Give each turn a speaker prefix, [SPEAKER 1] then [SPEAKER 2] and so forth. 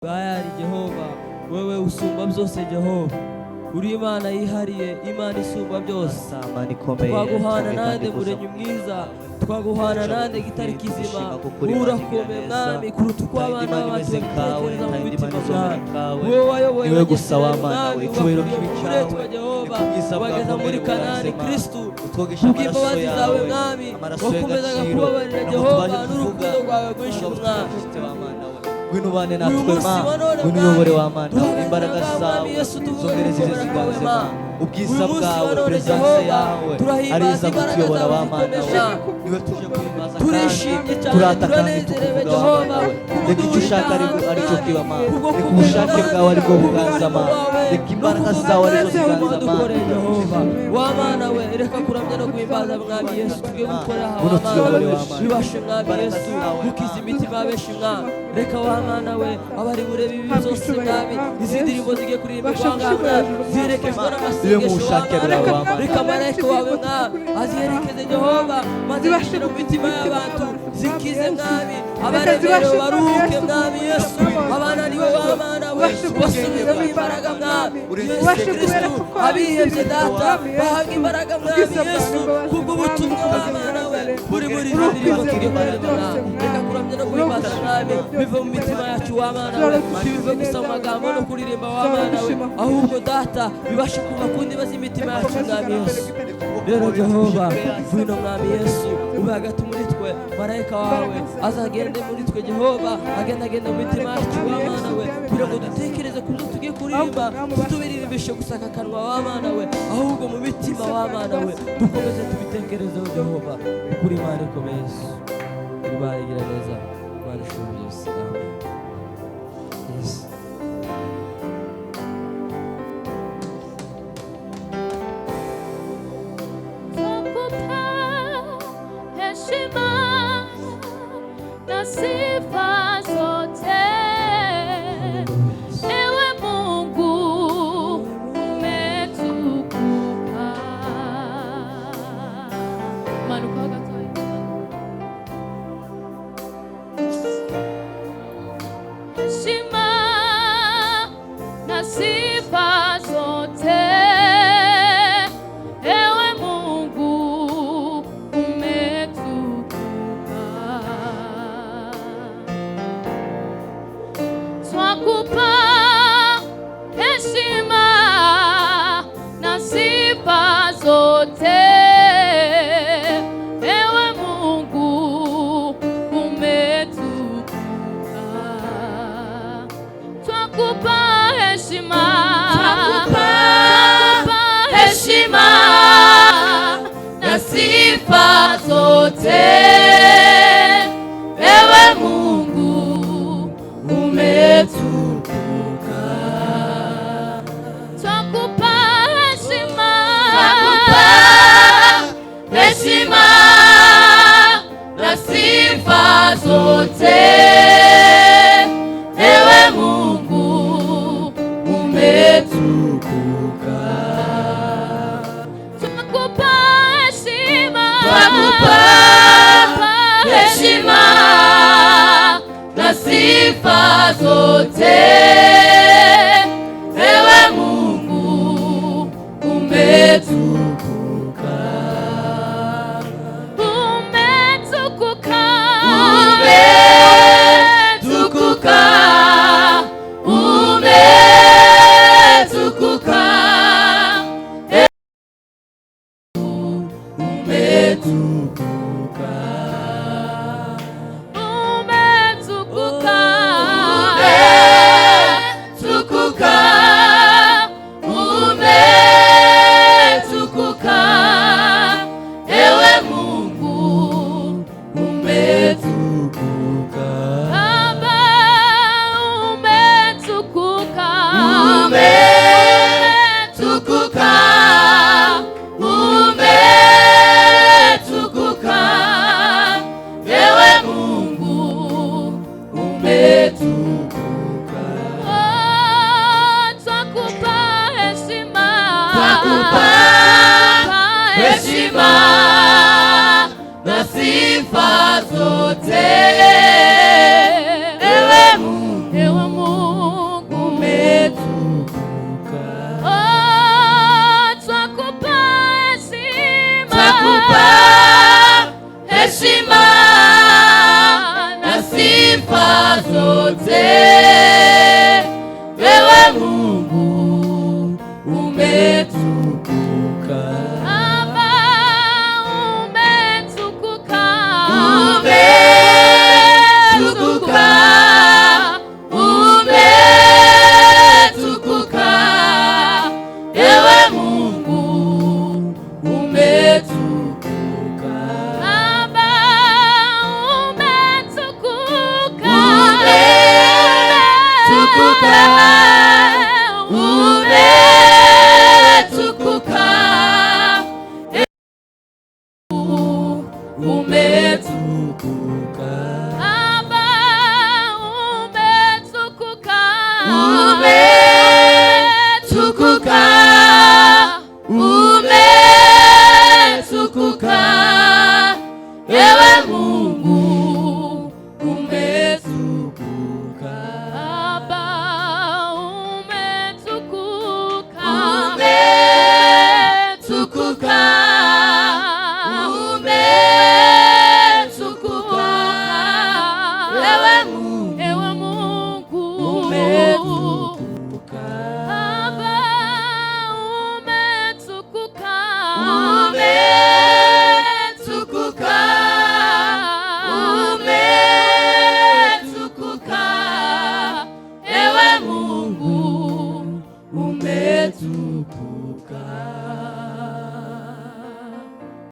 [SPEAKER 1] Bayari Jehova, wewe usumba byose Jehova, uri Imana yihariye, Imana isumba byose. Twaguhana nande Muremyi mwiza, twaguhana nande gitari kizima, urakomeye Mwami kuruta uko abana bacu babitekereza mu mitima yabo. Wowe wayoboye
[SPEAKER 2] niwe gusa w'Imana, icyubahiro
[SPEAKER 1] cy'Iwawe Jehova, wageza muri Kanani Kristo, kubw'imbabazi zawe Mwami, wakomezaga kubabarira Jehova n'urukundo rwawe rwinshi Mwami.
[SPEAKER 2] Winubane natwe Mana, winuyobore wa Mana, imbaraga zawe zongereze ziganzema, ubwiza bwawe, presence yawe ariza kutuyobora wa Mana, niwe tuje kuhimbaza kandi turata kandi tukuvuga wa Mana. Reka icyo ushaka ari cyo kiba Mana, reka ubushake bwawe ari bwo buganza Mana, reka imbaraga zawe ari zo ziganza Mana.
[SPEAKER 1] Wa Mana we, reka kuramya no guhimbaza Mwami Yesu, tuge gukorera hawa Mana, bibashe Mwami Yesu gukiza imitima y'abenshi Mwami. Reka wa Mana we, abari bureba ibi byose Mwami, izi ndirimbo zigiye kuririmba Mwami, ziherekejwe n'amasengesho wa Mana. Reka marayika wawe Mwami aziherekeze Jehova, maze bashire mu mitima y'abantu, zikize Mwami, abaremerewe baruhuke Mwami Yesu, abananiwe wa Mana we, basubizemo imbaraga Mwami Yesu Kristo, abihebye Data bahabwa imbaraga Mwami Yesu, kubw'ubutumwa wa Mana we, buri ndirimbo tugiye kuririmba Mwami. Reka kuramya no guhimbaza Mwami bive mu mitima yacu wa Mana we, bive gusa mu magambo no kuririmba wa Mana we, ahubwo Data bibashe kuva ku ndiba z'imitima yacu Mwami Yesu. Rero Jehova ngwino Mwami Yesu, ube hagati muri twe, marayika wawe azagende muri twe Jehova, agende mu mitima yacu wa Mana we, kugira ngo dutekereze ku byo tugiye kuririmba, tutubirimbishe gusaka akanwa wa Mana we, ahubwo mu mitima wa Mana we dukomeze tubitekerezeho Jehova, kuri Imana ikomeye, Imana igira neza, Imana ishobora byose. Yes.
[SPEAKER 3] Sifa zote ewe Mungu umetukuka. Manuka gatoi heshima na sifa zote ewe Mungu umetukuka. Twakupa heshima na sifa zote ewe Mungu umetukuka. Twakupa heshima, heshima na sifa zote ewe Mungu umetukuka. Twakupa heshima, heshima na sifa zote ewe Mungu umetukuka. Twakupa heshima, heshima na sifa zote ewe Mungu umetukuka. Umetukuka, umetukuka, umetukuka, umetukuka. Heshima na sifa zote ewe Mungu Mungu umetukuka. Twakupa heshima na sifa zote. Wewe Mungu umetukuka. Baba umetukuka. Umetukuka. Umetukuka. Wewe Mungu umetukuka. Baba umetukuka. Umetukuka. Umetukuka. Umetukuka. Baba umetukuka. Umetukuka.